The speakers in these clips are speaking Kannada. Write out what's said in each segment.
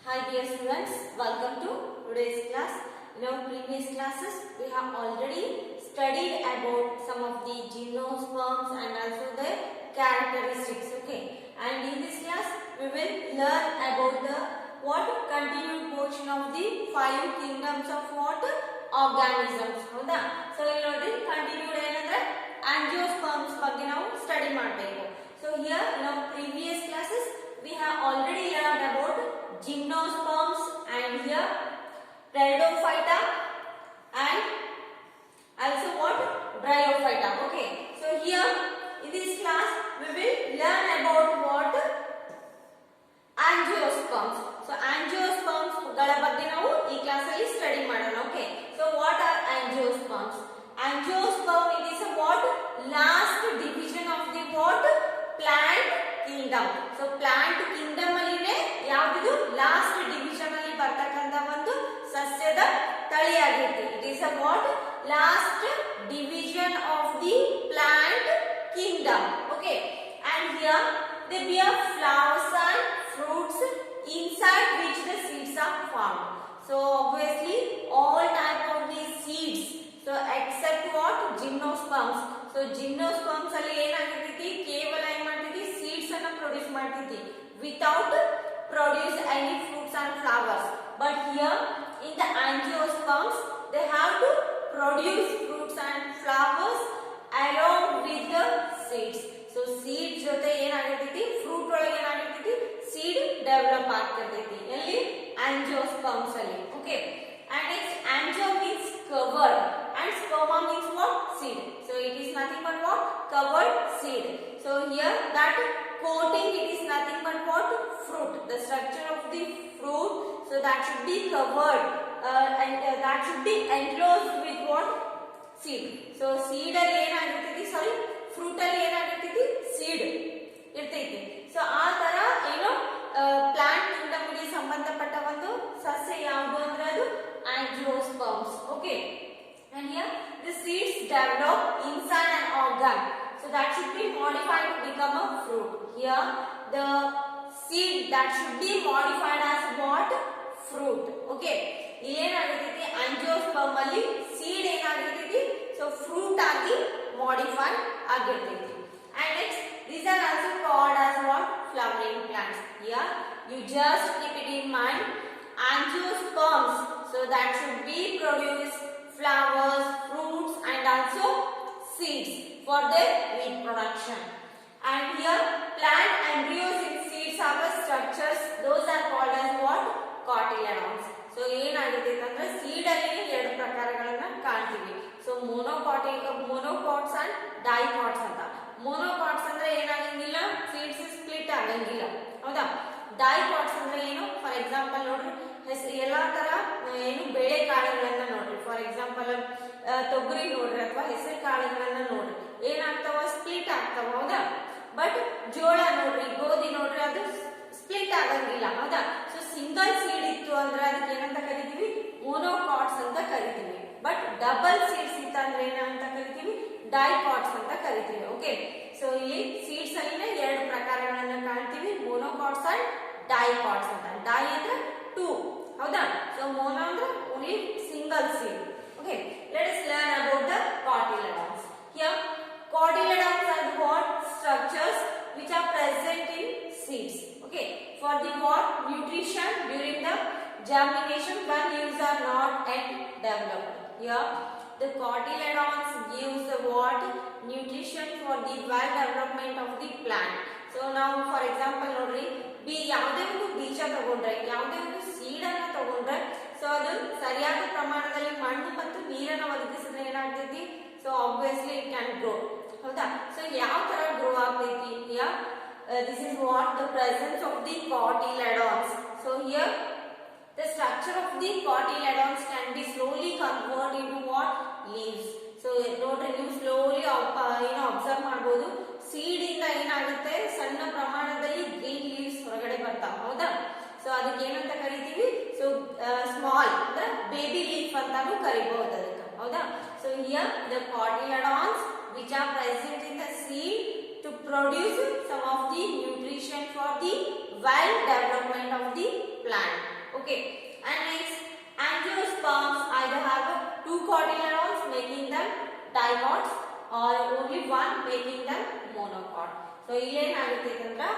Hi dear students, welcome to today's class. In our previous classes, we have already studied about some of the gymnosperms and also their characteristics. Okay, and in this class, we will learn about the continued portion of the five kingdoms of organisms. ಹೌದಾ? So ಇಲ್ಲಿ ನೋಡಿ continued ಏನಂದ್ರೆ angiosperms ಬಗ್ಗೆ ನಾವು study ಮಾಡಬೇಕು. So here in our previous classes, we have already learned about gymnosperms and here pteridophyta and also bryophyta. Okay, so here in this class we will learn about angiosperms. So angiosperms ಗಳ ಬಗ್ಗೆ ನಾವು ಈ ಕ್ಲಾಸ್ ಅಲ್ಲಿ ಸ್ಟಡಿ ಮಾಡೋಣ. Okay, so what are angiosperms? Angiosperm it is a last division of the plant kingdom. So plant kingdom ಅಲ್ಲಿನೇ ಯಾವುದು ಲಾಸ್ಟ್ ಡಿವಿಷನ್ ಅಲ್ಲಿ ಬರ್ತಕ್ಕಂತ ಒಂದು ಸಸ್ಯದ ತಳಿಯಾಗಿರುತ್ತೆ. It is a last division of the plant kingdom. Okay, and here they bear flowers and fruits inside which the seeds are found. So obviously all type of these seeds, so except gymnosperms. So gymnosperms ಅಲ್ಲಿ ಏನಾಗಿರ್ತೈತಿ ಕೇವಲ ಏನು ಮಾಡ್ತೈತಿ seeds ಅನ್ನು ಪ್ರೊಡ್ಯೂಸ್ ಮಾಡ್ತೈತಿ without produce any fruits and flowers. But here in the angiosperms they have to produce fruits and flowers along with the seeds. So seed ಜೊತೆ ಏನಾಗಿರ್ತೈತಿ ಫ್ರೂಟ್ ಒಳಗೆ ಏನಾಗಿರ್ತೈತಿ seed develop ಆಗ್ತಿರ್ತೈತಿ ಎಲ್ಲಿ angiosperms ಅಲ್ಲಿ. Okay, and its angio means covered and sperma means seed. So it is nothing but covered seed. So here that coating it is nothing but fruit, the structure of the fruit, so that should be covered and that should be enclosed with seed. So seed ಅಲ್ಲಿ ಏನಾಗಿರ್ತೈತಿ fruit ಅಲ್ಲಿ ಏನಾಗಿರ್ತೈತಿ seed ಇರ್ತೈತಿ. ಸೊ ಆ ತರ ಏನು ಪ್ಲಾಂಟ್ ಕಿಂಗ್ಡಮ್ ಗೆ ಸಂಬಂಧಪಟ್ಟ ಒಂದು ಸಸ್ಯ ಯಾವುದು ಅಂದ್ರೆ ಅದು angiosperms. Okay, and here the seeds develop inside an organ, so that should be modified to become a fruit. Here the seed that should be modified as fruit. Okay, ಏನಾಗಿರ್ತೈತಿ angiosperm ಅಲ್ಲಿ seed ಏನಾಗಿರ್ತೈತಿ so fruit ಆಗಿ modified ಆಗಿರ್ತೈತಿ. And next these are also called as flowering plants. Here you just keep it in mind, angiosperms, so that should be produce flowers, fruits and also seeds for their reproduction. And here plant embryos in seeds have structures, those are called as cotyledons. So ಏನಾಗುತ್ತೆ ಅಂದ್ರೆ ಸೀಡ್ ಅಲ್ಲಿ ಎರಡು ಪ್ರಕಾರಗಳನ್ನ ಕಾಣ್ತೀವಿ. ಸೊ ಮೊನೋಕಾಟ್ಸ್ ಅಂಡ್ ಡೈಕಾಟ್ಸ್ ಅಂತ. ಮೊನೋಕಾಟ್ಸ್ ಅಂದ್ರೆ ಏನಾಗಂಗಿಲ್ಲ ಸೀಡ್ಸ್ ಸ್ಪ್ಲಿಟ್ ಆಗಂಗಿಲ್ಲ, ಹೌದಾ? ಡೈಕಾಟ್ಸ್ ಅಂದ್ರೆ ಏನು? ಫಾರ್ ಎಕ್ಸಾಂಪಲ್ ನೋಡ್ರಿ ಎಲ್ಲಾ ತರ ಏನು ಬೇಳೆ ಕಾಳುಗಳನ್ನ ನೋಡ್ರಿ, ಫಾರ್ ಎಕ್ಸಾಂಪಲ್ ತೊಗರಿ ನೋಡ್ರಿ ಅಥವಾ ಹೆಸರು ಕಾಳುಗಳನ್ನ ನೋಡ್ರಿ, ಏನಾಗ್ತಾವ ಸ್ಪ್ಲಿಟ್ ಆಗ್ತಾವ, ಹೌದಾ? ಬಟ್ ಜೋಳ ನೋಡ್ರಿ, ಗೋಧಿ ನೋಡ್ರಿ, ಅದು ಸ್ಪ್ಲಿಟ್ ಆಗಂಗಿಲ್ಲ, ಹೌದಾ? ಸೊ ಸಿಂಗಲ್ ಸೀಡ್ ಇತ್ತು ಅಂದ್ರೆ ಅದಕ್ಕೆ ಏನಂತ ಕರಿತೀವಿ? ಮೊನೋಕಾಟ್ಸ್ ಅಂತ ಕರಿತೀವಿ. ಬಟ್ ಡಬಲ್ ಸೀಡ್ಸ್ ಇತ್ತು ಅಂದ್ರೆ ಏನಂತ ಕರಿತೀವಿ? ಡೈಕಾಟ್ಸ್ ಅಂತ ಕರಿತೀವಿ. ಓಕೆ, ಸೊ ಇಲ್ಲಿ ಸೀಡ್ಸ್ ಅಲ್ಲಿ ಎರಡು ಪ್ರಕಾರಗಳನ್ನ ಕಾಣ್ತೀವಿ, ಮೊನೋಕಾಟ್ಸ್ ಅಂಡ್ ಡೈಕಾಟ್ಸ್ ಅಂತ. ಡೈ ಅಂದ್ರೆ ಟೂ, ಹೌದಾ? ಸೊ ಮೊನೋ ಅಂದ್ರೆ only single seed. Okay, let us learn about the cotyledons. Here cotyledons are the structures which are present in seeds. Okay, for the nutrition during the germination when leaves are not yet developed. Here the cotyledons gives the nutrition for the well development of the plant. So now for example ನೋಡ್ರಿ, ಯಾವುದೇ ಒಂದು ಬೀಜ ತಗೊಂಡ್ರೆ, ಯಾವುದೇ ಒಂದು ಸೀಡ್ ಅನ್ನ ತಗೊಂಡ್ರೆ, ಸೊ ಅದು ಸರಿಯಾದ ಪ್ರಮಾಣದಲ್ಲಿ ಮಣ್ಣು ಮತ್ತು ನೀರನ್ನು ಒದಗಿಸಿದ್ರೆ ಏನಾಗ್ತೈತಿ? So obviously it can grow, ಹೌದಾ? ಸೊ ಯಾವ ತರ ಗ್ರೋ ಆಗ್ತೈತಿ? This is the presence of the cotyledons. So here the structure of the cotyledons can be slowly converted into leaves. So ನೋಡ್ರಿ, ನೀವು ಸ್ಲೋಲಿ ಅಬ್ಸರ್ವ್ ಮಾಡಬಹುದು, ಸೀಡ್ ಇಂದ ಏನಾಗುತ್ತೆ ಸಣ್ಣ ಪ್ರಮಾಣದಲ್ಲಿ ಗ್ರೀನ್ ಲೀವ್ಸ್ ಹೊರಗಡೆ ಬರ್ತಾವ, ಹೌದಾ? ಸೊ ಅದಕ್ಕೆ ಏನಂತ ಕರಿತೀವಿ? ಸೊ ಸ್ಮಾಲ್ ಅಂದ್ರೆ ಬೇಬಿ ಲೀಫ್ ಅಂತಾನು ಕರಿಬಹುದು ಅದಕ್ಕೆ, ಹೌದಾ? So here the cotyledons which are present in the seed to produce some of the nutrition for the well development of the plant. making them monocot. So ಇಲ್ಲಿ ಏನಾಗುತ್ತೆ ಅಂದ್ರೆ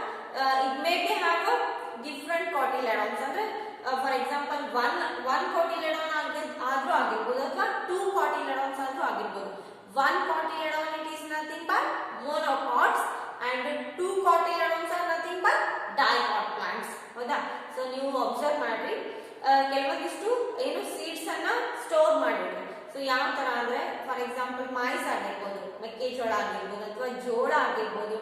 it may be have a different cotyledons ಅಂದ್ರೆ for example one cotyledon ಆದ್ರೂ ಆಗಿರ್ಬೋದು ಅಥವಾ two cotyledons ಆದ್ರೂ ಆಗಿರ್ಬೋದು. One cotyledon it is nothing but monocots and two cotyledons are nothing but dicot plants. ಹೌದಾ? ಸೊ ನೀವು ಅಬ್ಸರ್ವ್ ಮಾಡ್ರಿ ಕೆಲವೊಂದಿಷ್ಟು ಏನು ಸೀಡ್ಸ್ ಅನ್ನ ಸ್ಟೋರ್ ಮಾಡಿಡ್ರಿ. ಸೊ ಯಾವ ತರ ಅಂದ್ರೆ ಫಾರ್ ಎಕ್ಸಾಂಪಲ್ ಮೈಸ್ ಆಗಿರ್ಬೋದು, ಮೆಕ್ಕೆಜೋಳ ಆಗಿರ್ಬೋದು, ಅಥವಾ ಜೋಳ ಆಗಿರ್ಬೋದು,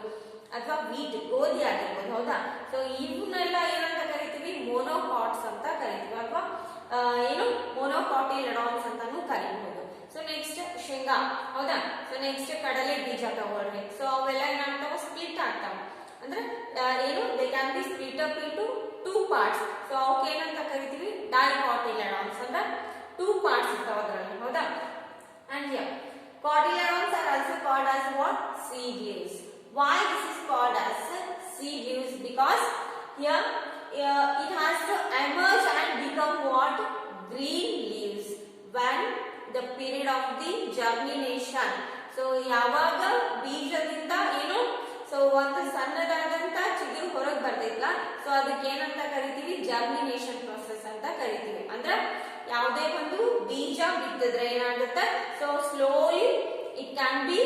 ಅಥವಾ ವೀಟ್ ಗೋಧಿ ಆಗಿರ್ಬೋದು. ಹೌದಾ? ಸೊ ಇವನ್ನೆಲ್ಲ ಏನಂತ ಕರಿತೀವಿ, ಮೊನೋಕಾಟ್ಸ್ ಅಂತ ಕರಿತೀವಿ, ಅಥವಾ ಏನು ಮೊನೋಕಾಟಿಲೆಡಾನ್ಸ್ ಅಂತಾನು ಕರಿಬಹುದು. ಸೊ ನೆಕ್ಸ್ಟ್ ಶೇಂಗಾ. ಹೌದಾ? ಸೊ ನೆಕ್ಸ್ಟ್ ಕಡಲೆ ಬೀಜ ತಗೊಳ್ರಿ. ಸೊ ಅವೆಲ್ಲ ಏನಾಗ್ತಾವ, ಸ್ಪ್ಲಿಟ್ ಆಗ್ತಾವ. ಅಂದ್ರೆ ಏನು they can be split up into two parts. So ಅವಕ್ಕೆ ಏನಂತ ಕರಿತೀವಿ, ಡೈಕಾಟಿಲೆಡಾನ್ಸ್ ಅಂದ್ರೆ ಟೂ ಪಾರ್ಟ್ಸ್ ಇರ್ತಾವ ಅದರಲ್ಲಿ. ಹೌದಾ? And here cotyledons are also called as what? Seed leaves. Why this is called as seed leaves? Because here it has to emerge and become what? Green leaves when the period of the germination. So ಯಾವಾಗ ಬೀಜದಿಂದ ಏನು ಸೊ ಒಂದು ಸಣ್ಣದಾದಂತ ಚಿಗುರು ಹೊರಗೆ ಬರ್ತೈತಲ್ಲ, ಸೊ ಅದಕ್ಕೆ ಏನಂತ ಕರಿತೀವಿ, ಜರ್ಮಿನೇಷನ್ ಪ್ರೊಸೆಸ್ ಅಂತ ಕರಿತೀವಿ. ಅಂದ್ರೆ ಯಾವುದೇ ಒಂದು ಬೀಜ ಬಿತ್ತಿದ್ರೆ ಏನಾಗುತ್ತೆ, so slowly it can be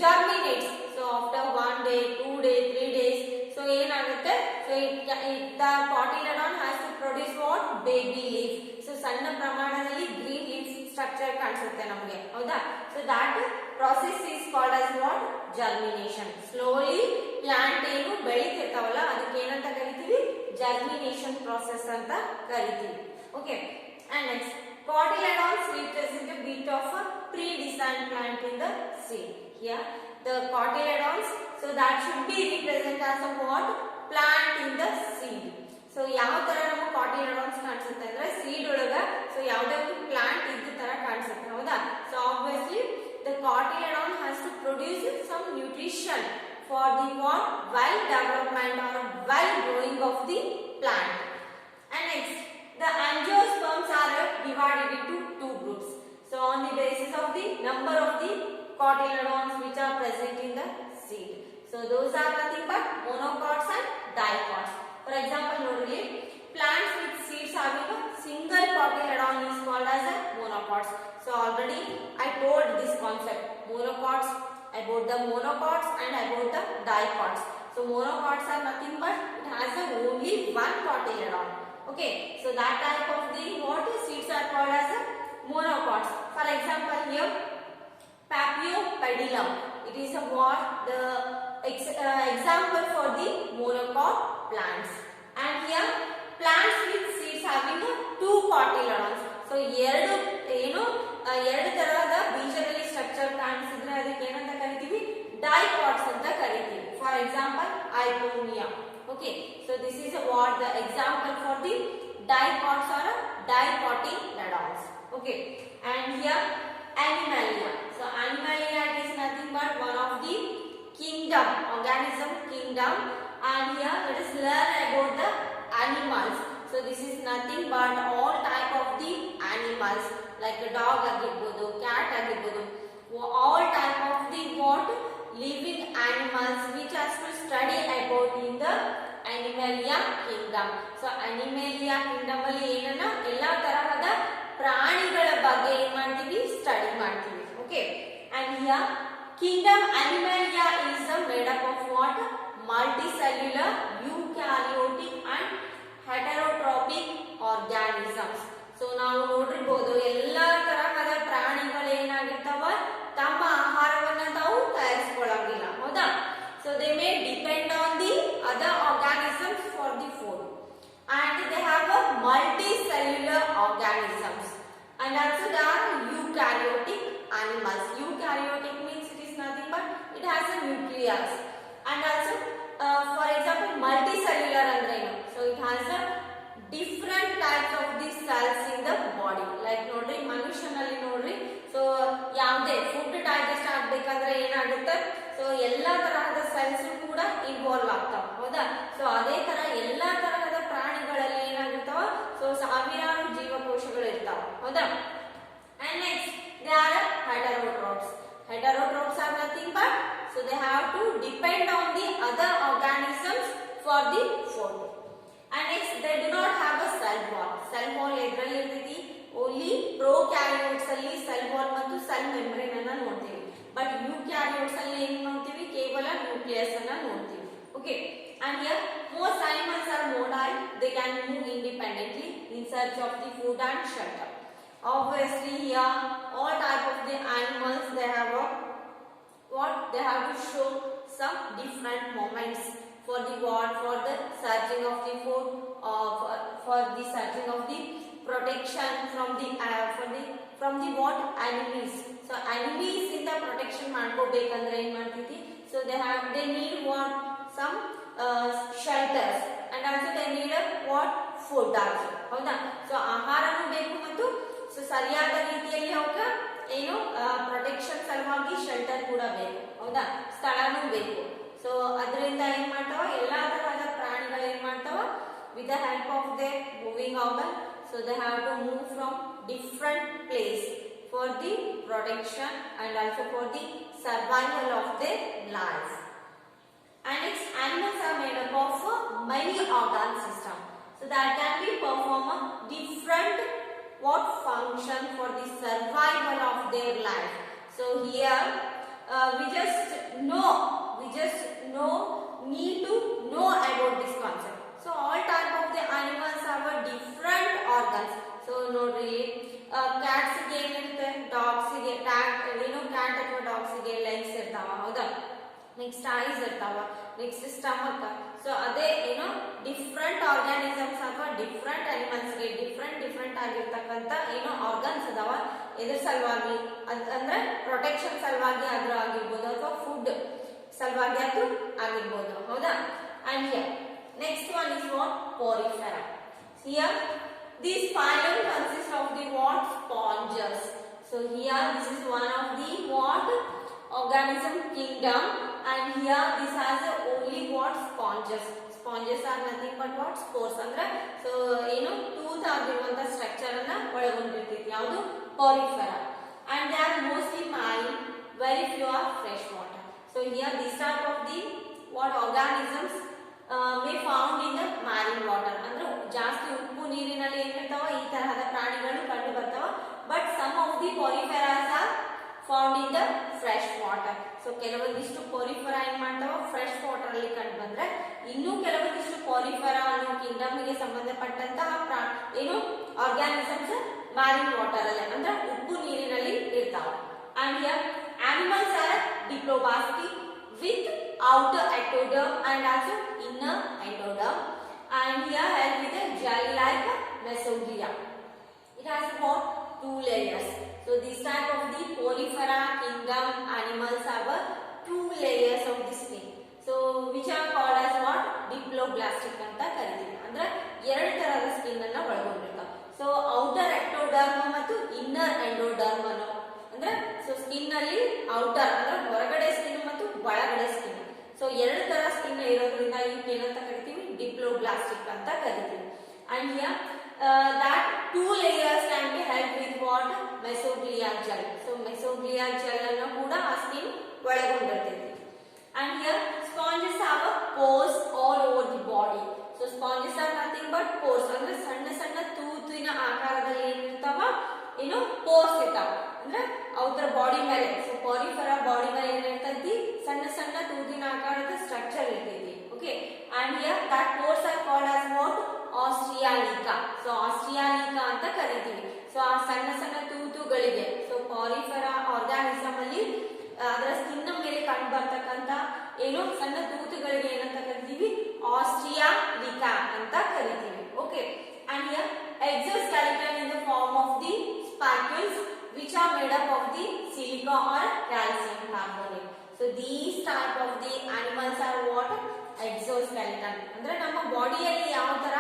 germinates. So after 1 day 2 day 3 days so ಏನಾಗುತ್ತೆ, so the cotyledon has to produce what? Baby leaf. So ಸಣ್ಣ ಪ್ರಮಾಣದಲ್ಲಿ ಗ್ರೀನ್ ಲೀಫ್ ಸ್ಟ್ರಕ್ಚರ್ ಕಾಣಿಸುತ್ತೆ ನಮಗೆ. ಹೌದಾ? So that process is called as what? Germination. Slowly plant ಏನು ಬೆಳೀತಿರ್ತಾವಲ್ಲ ಅದಕ್ಕೆ ಏನಂತ ಕರಿತೀವಿ, germination process ಅಂತ ಕರಿತೀವಿ. Okay. And next, cotyledons represent a bit of a pre-designed plant in the seed. Here the cotyledons, so that should be represented as a what? Plant in the seed. So ಯಾವ ತರ ನಮ್ಮ cotyledons ಕಾಣಿಸುತ್ತೆ ಅಂದ್ರೆ ಸೀಡ್ ಒಳಗ ಸೊ ಯಾವುದೇ ಒಂದು ಪ್ಲಾಂಟ್ ಇದ್ದ ತರ ಕಾಣಿಸುತ್ತೆ. ಹೌದಾ? So obviously the cotyledon has to produce some nutrition for the what? Well development or well growing of the plant. And next, the angiosperms are divided into two groups. So on the basis of the number of the cotyledons which are present in the seed. So those are nothing but monocots and dicots. For example, nodri plants with seeds having a single cotyledon is called as a monocots. So already I told this concept, monocots, about the monocots and about the dicots. So monocots are nothing but it has only one cotyledon. Okay, so that type of the what seeds are called as a monocots. For example, here Papilio-pedilum, it is a what? The example for the monocot plants. And here plants with seeds having two cotyledons. So ಎರಡು ಏನು ಎರಡು ತರಹದ ಬೀಜದಲ್ಲಿ ಸ್ಟ್ರಕ್ಚರ್ ಕಾಣಿಸಿದ್ರೆ ಅದಕ್ಕೆ ಏನಂತ ಕರಿತೀವಿ, ಡೈಕಾಟ್ಸ್ ಅಂತ ಕರಿತೀವಿ. For example ipomoea. Okay, so this is what the example for the dicots are dicotyledons. Okay, and here Animalia. So Animalia is nothing but one of the kingdom, organism kingdom. And here let us learn about the animals. So this is nothing but all type of the animals like a dog agirbodu, cat agirbodu, all type of the what? Living animals which has to study about in the Animalia kingdom. So Animalia kingdom ಅಲ್ಲಿ ಏನನ್ನ ಎಲ್ಲಾ ತರಹದ ಪ್ರಾಣಿಗಳ ಬಗ್ಗೆ ಏನು ಮಾಡ್ತೀವಿ, ಸ್ಟಡಿ ಮಾಡ್ತೀವಿ. Okay, and here kingdom Animalia is made up of what? Multicellular, eukaryotic and heterotrophic organisms. So ನಾವು ನೋಡಿರ್ಬೋದು ಎಲ್ಲಾ ತರಹದ ಪ್ರಾಣಿಗಳು ಏನಾಗಿರ್ತಾವ, ತಮ್ಮ ಆಹಾರವನ್ನ ತಾವು ತಯಾರಿಸಿಕೊಳ್ಳಂಗಿಲ್ಲ. ಹೌದಾ? So they may depend on the other organisms for the food and they have a multicellular organisms. And also they are eukaryotic animals. Eukaryotic means it is nothing but it has a nucleus. And also for example multicellular andrenu, so it has a different types of the cells in the body. Like nodri ಮನುಷ್ಯನಲ್ಲಿ ನೋಡ್ರಿ, ಸೊ ಯಾವುದೇ ಫುಡ್ ಡೈಜೆಸ್ಟ್ ಆಗ್ಬೇಕಂದ್ರೆ ಏನಾಗುತ್ತೆ, ಸೊ ಎಲ್ಲಾ ತರಹದ ಸೆಲ್ಸ್ ಕೂಡ ಇನ್ವಾಲ್ವ್ ಆಗ್ತಾವ. ಹೌದಾ? ಸೊ ಅದೇ ತರ ಎಲ್ಲಾ ತರಹದ ಪ್ರಾಣಿಗಳಲ್ಲಿ ಏನಾಗಿರ್ತಾವ, ಸೊ ಸಾವಿರಾರು ಜೀವಕೋಶಗಳು ಇರ್ತಾವ. ಹೌದಾ? And next they are heterotrophs. Heterotrophs are nothing but so they have depend on the other organisms for the food. And next, they do not have a cell wall. Cell wall ಎದ್ರಲ್ಲಿ ಇರ್ತೈತಿ ಓನ್ಲಿ ಪ್ರೋಕ್ಯಾರಿಯೋಟ್ಸ್ ಅಲ್ಲಿ ಸೆಲ್ ವಾಲ್ ಮತ್ತು ಸೆಲ್ ಮೆಂಬ್ರೇನ್ ಅನ್ನ ನೋಡ್ತೀವಿ. ಬಟ್ ಯೂಕ್ಯಾರಿಯೋಟ್ಸ್ ಅಲ್ಲಿ ಏನು ನೋಡ್ತೀವಿ? ಕೇವಲ ನ್ಯೂಕ್ಲಿಯಸ್ ಅನ್ನ ನೋಡ್ತೀವಿ. Okay, and here most animals are mobile. They can move independently in search of the food and shelter. Obviously, here all type of the animals, they have what they have to show some different moments for the what, for the searching of the food, or for the searching of the protection from the what enemies. So enemies in the protection ಮಾಡ್ಕೋಬೇಕಂದ್ರೆ ಏನು ಮಾಡ್ತೀವಿ? So they need what, some shelters, and also they need what, food also. ಹೌದಾ? ಸೊ ಆಹಾರನೂ ಬೇಕು ಮತ್ತು ಸೊ ಸರಿಯಾದ ರೀತಿಯಲ್ಲಿ ಅವಕ್ಕೆ ಏನು ಪ್ರೊಟೆಕ್ಷನ್ ಸಲುವಾಗಿ ಶೆಲ್ಟರ್ ಕೂಡ ಬೇಕು. ಹೌದಾ? ಸ್ಥಳನೂ ಬೇಕು. ಸೊ ಅದರಿಂದ ಏನ್ ಮಾಡ್ತಾವ? ಎಲ್ಲಾ ತರಹದ ಪ್ರಾಣಿಗಳು ಏನ್ ಮಾಡ್ತಾವ? With the help of they moving organ, so they have to move from different place for the protection and also for the survival of their life. And its animals are made up of many organ system, so that can be perform a different what function for the survival of their life. So here we just need to know about this concept. So all type of the animals have a different organs. So nodri cats ಗೆ ಏನಿರುತ್ತೆ? dogs ಗೆ cat ಅಥವಾ dogs ಗೆ legs ಇರ್ತಾವ. ಹೌದಾ? ನೆಕ್ಸ್ಟ್ ಐಸ್ ಇರ್ತಾವ, ನೆಕ್ಸ್ಟ್ ಸ್ಟಮಕ್. ಸೊ ಅದೇ ಡಿಫ್ರೆಂಟ್ ಆರ್ಗಾನಿಸಮ್ಸ್ ಅಥವಾ ಡಿಫ್ರೆಂಟ್ ಅನಿಮಲ್ಸ್ ಗೆ ಡಿಫ್ರೆಂಟ್ ಆಗಿರ್ತಕ್ಕಂಥ ಆರ್ಗನ್ಸ್ ಅದಾವ. ಎದ್ರ ಸಲುವಾಗಿ ಅಂದ್ರೆ ಪ್ರೊಟೆಕ್ಷನ್ ಸಲುವಾಗಿ ಆದ್ರೂ ಆಗಿರ್ಬೋದು ಅಥವಾ ಫುಡ್ ಸಲುವಾಗಿ ಆದ್ರೂ ಆಗಿರ್ಬೋದು. ಹೌದಾ? And here next one is what? Porifera. Here this phylum consists of the what? Sponges. So here this is one of the what? Organism kingdom, and here this has only what? Sponges. Sponges are nothing but what? Spores. ಅಂದ್ರೆ so tooth ಆಗಿರುವಂತ ಸ್ಟ್ರಕ್ಚರ್ ಅನ್ನ ಒಳಗೊಂಡಿರ್ತೈತಿ. ಯಾವುದು? Porifera. And they are mostly marine, very few are fresh water. So here this type of the what organisms may found in the marine water. ಅಂದ್ರೆ ಜಾಸ್ತಿ ಉಪ್ಪು ನೀರಿನಲ್ಲಿ ಏನಿರ್ತಾವ ಈ ತರಹದ ಪ್ರಾಣಿಗಳು ಕಂಡು ಬರ್ತಾವ. But some of the poriferas are found in the fresh water. So ಕೆಲವೊಂದಿಷ್ಟು ಪೊರಿಫೆರಾ ಏನ್ ಮಾಡ್ತಾವ? ಫ್ರೆಶ್ ವಾಟರ್ ಅಲ್ಲಿ ಕಂಡು ಬಂದ್ರೆ, ಇನ್ನು ಕೆಲವೊಂದಿಷ್ಟು ಪೊರಿಫೆರಾ ಅನ್ನೋ ಕಿಂಗ್ಡಮ್ ಗೆ ಸಂಬಂಧಪಟ್ಟಂತಹ ಆರ್ಗಾನಿಸಮ್ಸ್ ಮ್ಯಾರಿನ್ ವಾಟರ್ ಅಲ್ಲಿ ಅಂದ್ರೆ ಉಪ್ಪು ನೀರಿನಲ್ಲಿ ಇರ್ತಾವ. And here animals are diplobastic with outer ectoderm and also inner endoderm, and here held with a gel-like mesoglia. It has what? 2 layers. So this type of the Porifera kingdom animals have 2 layers of the skin. So which are called as what? Diploblastic ಅಂತ ಕರೀತೀವಿ. ಅಂದ್ರೆ ಎರಡು ತರಹದ ಸ್ಕಿನ್ ಅನ್ನ ಒಳಗೊಂಡಿರ್ತಾವ. ಸೊ ಔಟರ್ ಎಕ್ಟೋಡರ್ಮ್ ಮತ್ತು ಇನ್ನರ್ ಎಂಡೋಡರ್ಮ್ ಅನ್ನೋ ಅಂದ್ರೆ ಸೊ ಸ್ಕಿನ್ ಅಲ್ಲಿ ಔಟರ್ ಅಂದ್ರೆ ಹೊರಗಡೆ ಸ್ಕಿನ್ ಮತ್ತು ಒಳಗಡೆ ಸ್ಕಿನ್. ಸೊ ಎರಡು ತರ ಸ್ಕಿನ್ ಇರೋದ್ರಿಂದ ಇದಕ್ಕೆ ಏನಂತ ಕರಿತೀವಿ? ಡಿಪ್ಲೋಬ್ಲಾಸ್ಟಿಕ್ ಅಂತ ಕರಿತೀವಿ. And here that 2 layers can be held with what? Mesoglial gel. So mesoglial gel ಅನ್ನು ಕೂಡ ಆ skin ಒಳಗೊಂಡಿರ್ತೈತಿ. And here sponges have pores all over the body. So sponges are nothing but pores. ಅಂದ್ರೆ ಸಣ್ಣ ಸಣ್ಣ ತೂತಿನ ಆಕಾರದಲ್ಲಿ ಏನಿರ್ತಾವ? ಪೋರ್ಸ್ ಇರ್ತಾವ. ಅಂದ್ರೆ ಅವರ ಬಾಡಿ ಮೇಲೆ. ಸೊ ಪೊರಿಫೆರಾ ಬಾಡಿ ಮೇಲೆ ಏನಿರ್ತೈತಿ? ಸಣ್ಣ ಸಣ್ಣ ತೂತಿನ ಆಕಾರದ ಸ್ಟ್ರಕ್ಚರ್ ಇರ್ತೈತಿ. Okay, and here that pores are called as what? ಆಸ್ಟ್ರಿಯಾಲಿಕಾ. ಸೊ ಆಸ್ಟ್ರಿಯಾಲಿಕಾ ಅಂತ ಕರಿತೀವಿ. ಸೊ ಆ ಸಣ್ಣ ಸಣ್ಣ ತೂತುಗಳಿಗೆ ಸೊ ಪೊರಿಫೆರಾ ಆರ್ಗಾನಿಸಮ್ ಅಲ್ಲಿ ಅದರ ಸ್ಕಿನ್ ಮೇಲೆ ಕಂಡು ಬರ್ತಕ್ಕಂತ ಸಣ್ಣ ತೂತುಗಳಿಗೆ ಏನಂತ ಕರಿತೀವಿ? ಆಸ್ಟ್ರಿಯಾಲಿಕಾ ಅಂತ ಕರಿತೀವಿ. Okay, and here exoskeleton in the form of the spicules which are made up of the silica or calcium carbonate. So these type of the animals are what? Exoskeleton. ಅಂದ್ರೆ ನಮ್ಮ ಬಾಡಿಯಲ್ಲಿ ಯಾವ ತರ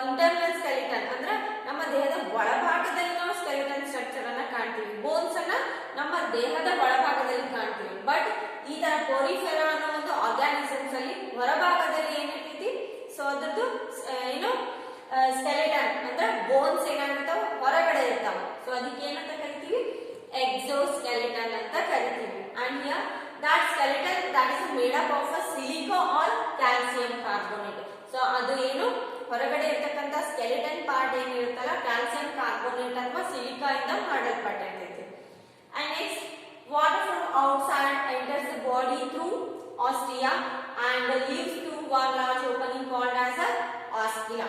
ಇಂಟರ್ನಲ್ ಸ್ಕೆಲಿಟನ್ ಅಂದ್ರೆ ನಮ್ಮ ದೇಹದ ಒಳಭಾಗದಲ್ಲಿ ನಾವು ಸ್ಕೆಲಿಟನ್ ಸ್ಟ್ರಕ್ಚರ್ ಅನ್ನ ಕಾಣ್ತೀವಿ. ಬೋನ್ಸ್ ಅನ್ನ ನಮ್ಮ ದೇಹದ ಒಳಭಾಗದಲ್ಲಿ ಕಾಣ್ತೀವಿ. ಬಟ್ ಈ ತರ ಪೊರಿಫೆರಾ ಅನ್ನೋ ಒಂದು ಆರ್ಗಾನಿಸಮ್ಸ್ ಅಲ್ಲಿ ಹೊರಭಾಗದಲ್ಲಿ ಏನಿರ್ತೈತಿ? ಸೊ ಅದ್ರದ್ದು ಸ್ಕೆಲಿಟನ್ ಅಂದ್ರೆ ಬೋನ್ಸ್ ಏನಾಗಿರ್ತಾವ? ಹೊರಗಡೆ ಇರ್ತಾವ. ಸೊ ಅದಕ್ಕೆ ಏನಂತ ಕರಿತೀವಿ? ಎಕ್ಸೋಸ್ಕೆಲಿಟನ್ ಅಂತ ಕರಿತೀವಿ. And here that skeleton that is made up of silica or calcium carbonate. So ಅದು ಏನು ಹೊರಗಡೆ ಇರ್ತಕ್ಕಂಥ ಸ್ಕೆಲಿಟನ್ ಪಾರ್ಟ್ ಏನಿರುತ್ತಲ್ಲ ಕ್ಯಾಲ್ಸಿಯಂ ಕಾರ್ಬೋನೇಟ್ ಅಥವಾ ಸಿಲಿಕಾ ಇಂದ ಮಾಡಲ್ಪಟ್ಟಿರ್ತೈತಿ. And next water from outside enters the body through ostia and leaves to one large opening called as a ostia.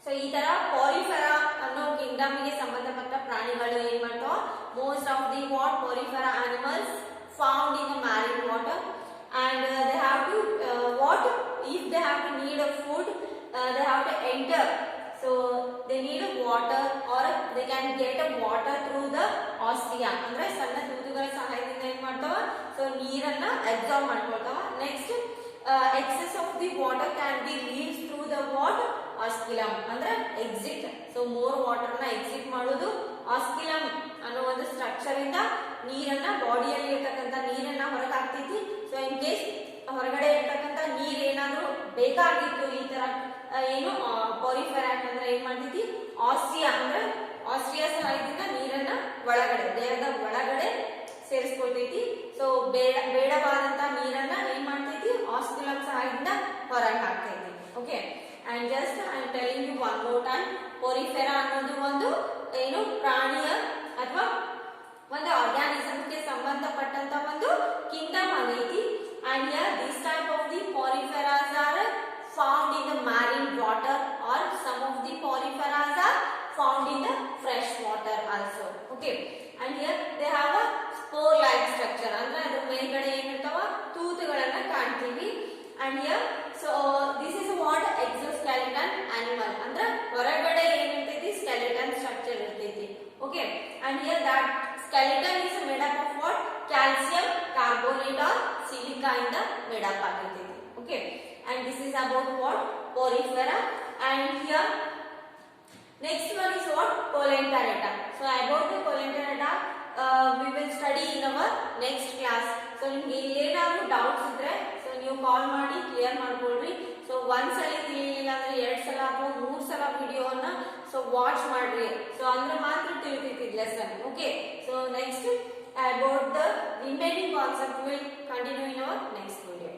So ಈ ತರ ಪಾರಿಫೆರಾ ಅನ್ನೋ ಕಿಂಗ್ಡಮ್ ಗೆ ಸಂಬಂಧಪಟ್ಟ ಪ್ರಾಣಿಗಳು ಏನ್ ಮಾಡ್ತಾವ, most of the what porifera animals found in marine water and they have to what if they have to need a food, they have to enter, so they need a water or they can get a water through the ostia ಅಂದ್ರೆ ಸಣ್ಣ ತೂತುಗಳ ಸಹಾಯದಿಂದ ಏನ್ ಮಾಡ್ತಾವ, ಸೊ ನೀರನ್ನ ಅಬ್ಸಾರ್ಬ್ ಮಾಡ್ಕೊಳ್ತಾವ. Next excess of the water can be released through the what osculum ಅಂದ್ರೆ exit. ಸೊ ಮೋರ್ ವಾಟರ್ ನ ಎಕ್ಸಿಟ್ ಮಾಡೋದು ಆಸ್ಕ್ಯುಲಮ್ ಅನ್ನೋ ಒಂದು ಸ್ಟ್ರಕ್ಚರ್ ಇಂದ ನೀರನ್ನ ಬಾಡಿಯಲ್ಲಿ ಇರ್ತಕ್ಕಂಥ ನೀರನ್ನ ಹೊರಗೆ ಹಾಕ್ತೈತಿ. ಸೊ ಇನ್ ಕೇಸ್ ಹೊರಗಡೆ ಇರ್ತಕ್ಕಂಥ ನೀರ್ ಏನಾದ್ರೂ ಬೇಕಾಗಿತ್ತು ಈ ತರ ಏನು ಪಾರಿಫೆರಾಟ್ ಅಂದ್ರೆ ಏನ್ ಮಾಡ್ತೈತಿ, ಆಸ್ಟ್ರಿಯಾ ಅಂದ್ರೆ ಆಸ್ಟ್ರಿಯಾ ಸಹಾಯದಿಂದ ನೀರನ್ನ ಒಳಗಡೆ ದೇಹದ ಒಳಗಡೆ ಸೇರಿಸ್ಕೊಳ್ತೈತಿ. ಸೊ ಬೇಡವಾದಂತ ನೀರನ್ನ ಏನ್ ಮಾಡ್ತೈತಿ, ಆಸ್ಕ್ಯುಲಮ್ ಸಹಾಯದಿಂದ ಹೊರಗೆ ಹಾಕ್ತೈತಿ. Okay, and just I am telling you one more time, porifera ಅನ್ನೋದು ಒಂದು ಏನು ಪ್ರಾಣಿಯ ಅಥವಾ ಒಂದು ಆರ್ಗಾನಿಸಮ್ಗೆ ಸಂಬಂಧಪಟ್ಟಂತ ಒಂದು ಕಿಂಗ್ಡಮ್ ಆಗೈತಿ. And here this type of the poriferas are found in the marine water are some of the poriferas are found in the fresh water also. Okay, and here they have a spore like structure ಅಂದ್ರೆ ಅದ್ರ ಮೇಲ್ಗಡೆ ಏನಿರ್ತಾವ ತೂತುಗಳನ್ನ ಕಾಣ್ತೀವಿ. And here so this is what exoskeleton animal ಅಂದ್ರೆ ಹೊರಗಡೆ ಏನಿರ್ತೈತಿ ಸ್ಕೆಲಿಟನ್ ಸ್ಟ್ರಕ್ಚರ್ ಇರ್ತೈತಿ. Okay, and here that skeleton is made up of what, calcium carbonate or silica ಇಂದ made up ಆಗಿರ್ತೈತಿ. Okay, and this is about what, porifera. And here next one is what, coelenterata. So about the coelenterata we will study in our next class. So ನಿಮಗೆ ಏನಾದರೂ ಡೌಟ್ಸ್ ಇದ್ರೆ ಸೊ ನೀವು ಕಾಲ್ ಮಾಡಿ ಕ್ಲಿಯರ್ ಮಾಡ್ಕೊಳ್ರಿ. ಸೊ ಒಂದ್ಸಲ ತಿಳಿಲಿಲ್ಲ ಅಂದ್ರೆ 2 ಸಲ ಅಥವಾ 3 ಸಲ ವಿಡಿಯೋನ ಸೊ ವಾಚ್ ಮಾಡ್ರಿ. ಸೊ ಅಂದ್ರೆ ಮಾತ್ರ ತಿಳಿತೈತಿ lesson. Okay, so next about the remaining concept will continue in our next video.